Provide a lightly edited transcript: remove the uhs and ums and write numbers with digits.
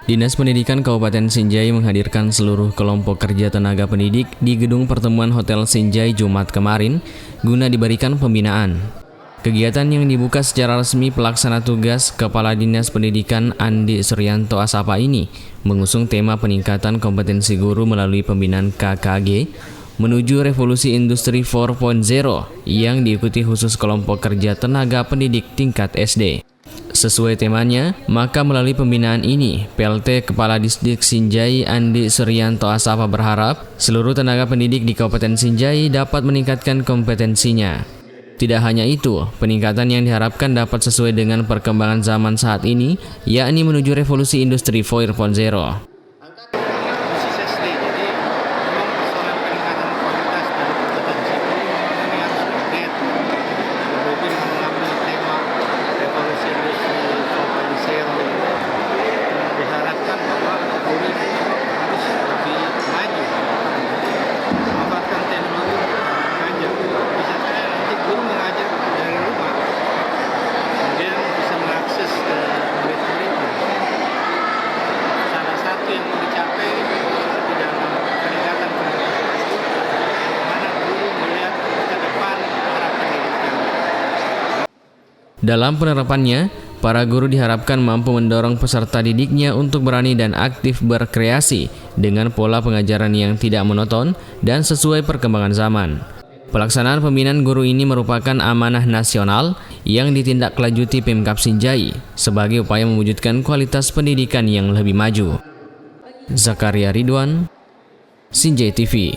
Dinas Pendidikan Kabupaten Sinjai menghadirkan seluruh kelompok kerja tenaga pendidik di gedung pertemuan Hotel Sinjai Jumat kemarin guna diberikan pembinaan. Kegiatan yang dibuka secara resmi pelaksana tugas Kepala Dinas Pendidikan Andi Suryanto Asapa ini mengusung tema peningkatan kompetensi guru melalui pembinaan KKG menuju revolusi industri 4.0 yang diikuti khusus kelompok kerja tenaga pendidik tingkat SD. Sesuai temanya, maka melalui pembinaan ini, PLT Kepala Disdik Sinjai Andi Suryanto Asapa berharap seluruh tenaga pendidik di Kabupaten Sinjai dapat meningkatkan kompetensinya. Tidak hanya itu, peningkatan yang diharapkan dapat sesuai dengan perkembangan zaman saat ini, yakni menuju revolusi industri 4.0. Dalam penerapannya, para guru diharapkan mampu mendorong peserta didiknya untuk berani dan aktif berkreasi dengan pola pengajaran yang tidak monoton dan sesuai perkembangan zaman. Pelaksanaan pembinaan guru ini merupakan amanah nasional yang ditindaklanjuti Pemkab Sinjai sebagai upaya mewujudkan kualitas pendidikan yang lebih maju. Zakaria Ridwan, Sinjai TV.